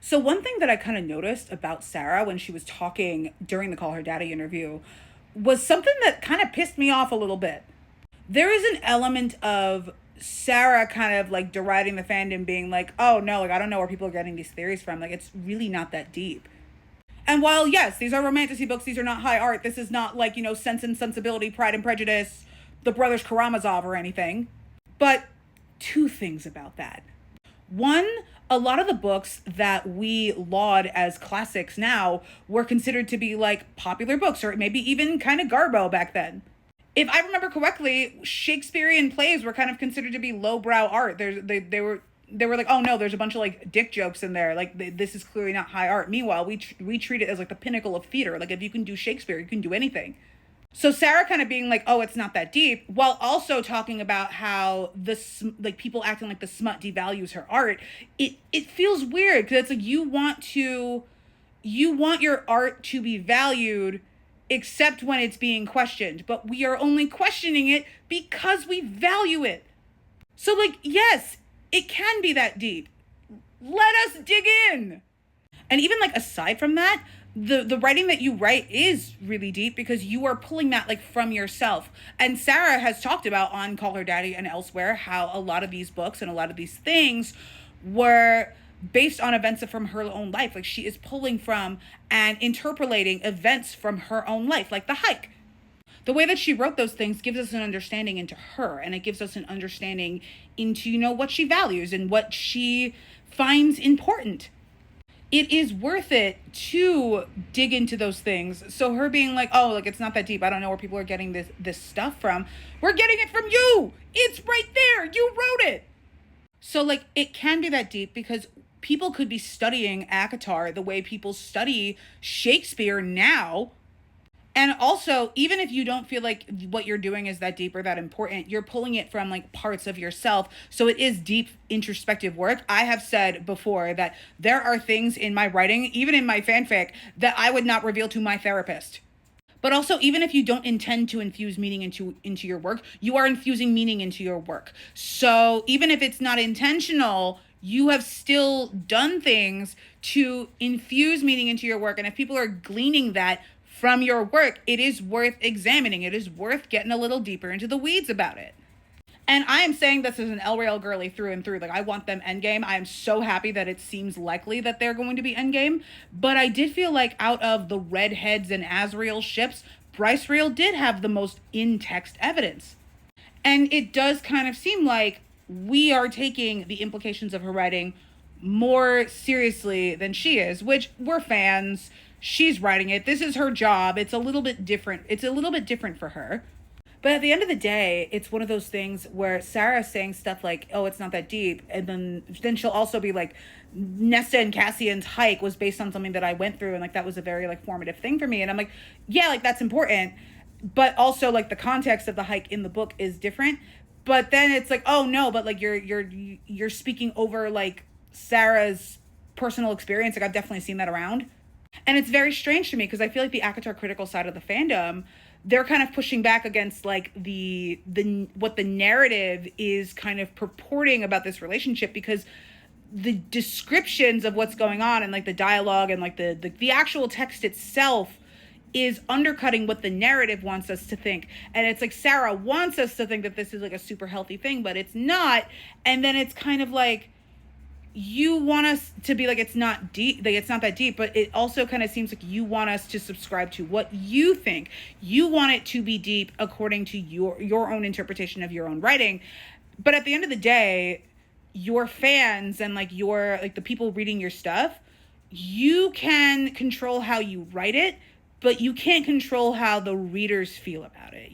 So one thing that I kind of noticed about Sarah when she was talking during the Call Her Daddy interview was something that kind of pissed me off a little bit. There is an element of Sarah kind of like deriding the fandom, being like, oh no, like I don't know where people are getting these theories from. Like it's really not that deep. And while, yes, these are romantasy books, these are not high art, this is not like, Sense and Sensibility, Pride and Prejudice, the Brothers Karamazov or anything. But two things about that. One, a lot of the books that we laud as classics now were considered to be like popular books or maybe even kind of garbo back then. If I remember correctly, Shakespearean plays were kind of considered to be lowbrow art. They were like, oh no, there's a bunch of like dick jokes in there. Like this is clearly not high art. Meanwhile, we treat it as like the pinnacle of theater. Like if you can do Shakespeare, you can do anything. So Sarah kind of being like, oh, it's not that deep, while also talking about how like people acting like the smut devalues her art. It feels weird because it's like you want your art to be valued except when it's being questioned, but we are only questioning it because we value it. So like, yes, it can be that deep. Let us dig in. And even like aside from that, the writing that you write is really deep because you are pulling that like from yourself. And Sarah has talked about on Call Her Daddy and elsewhere how a lot of these books and a lot of these things were based on events from her own life. Like she is pulling from and interpolating events from her own life, like the hike. The way that she wrote those things gives us an understanding into her, and it gives us an understanding into, what she values and what she finds important. It is worth it to dig into those things. So her being like, oh, like it's not that deep. I don't know where people are getting this stuff from. We're getting it from you. It's right there. You wrote it. So like it can be that deep because people could be studying ACOTAR the way people study Shakespeare now. And also, even if you don't feel like what you're doing is that deep or that important, you're pulling it from like parts of yourself. So it is deep introspective work. I have said before that there are things in my writing, even in my fanfic, that I would not reveal to my therapist. But also, even if you don't intend to infuse meaning into your work, you are infusing meaning into your work. So even if it's not intentional, you have still done things to infuse meaning into your work. And if people are gleaning that from your work, it is worth examining. It is worth getting a little deeper into the weeds about it. And I am saying this as an El Rail girly through and through. Like, I want them endgame. I am so happy that it seems likely that they're going to be endgame. But I did feel like out of the Redheads and Azrael ships, Bryce Rail did have the most in-text evidence. And it does kind of seem like we are taking the implications of her writing more seriously than she is, which we're fans. She's writing it. This is her job. It's a little bit different. It's a little bit different for her. But at the end of the day, it's one of those things where Sarah's saying stuff like, oh, it's not that deep. And then she'll also be like, Nesta and Cassian's hike was based on something that I went through. And like, that was a very like formative thing for me. And I'm like, yeah, like that's important. But also like the context of the hike in the book is different. But then it's like, oh no, but like you're speaking over like Sarah's personal experience. Like I've definitely seen that around. And it's very strange to me because I feel like the ACOTAR critical side of the fandom, they're kind of pushing back against like the what the narrative is kind of purporting about this relationship, because the descriptions of what's going on and like the dialogue and like the actual text itself is undercutting what the narrative wants us to think. And it's like Sarah wants us to think that this is like a super healthy thing, but it's not. And then it's kind of like, you want us to be like, it's not deep, like it's not that deep, but it also kind of seems like you want us to subscribe to what you think. You want it to be deep according to your own interpretation of your own writing. But at the end of the day, your fans and like the people reading your stuff, you can control how you write it, but you can't control how the readers feel about it,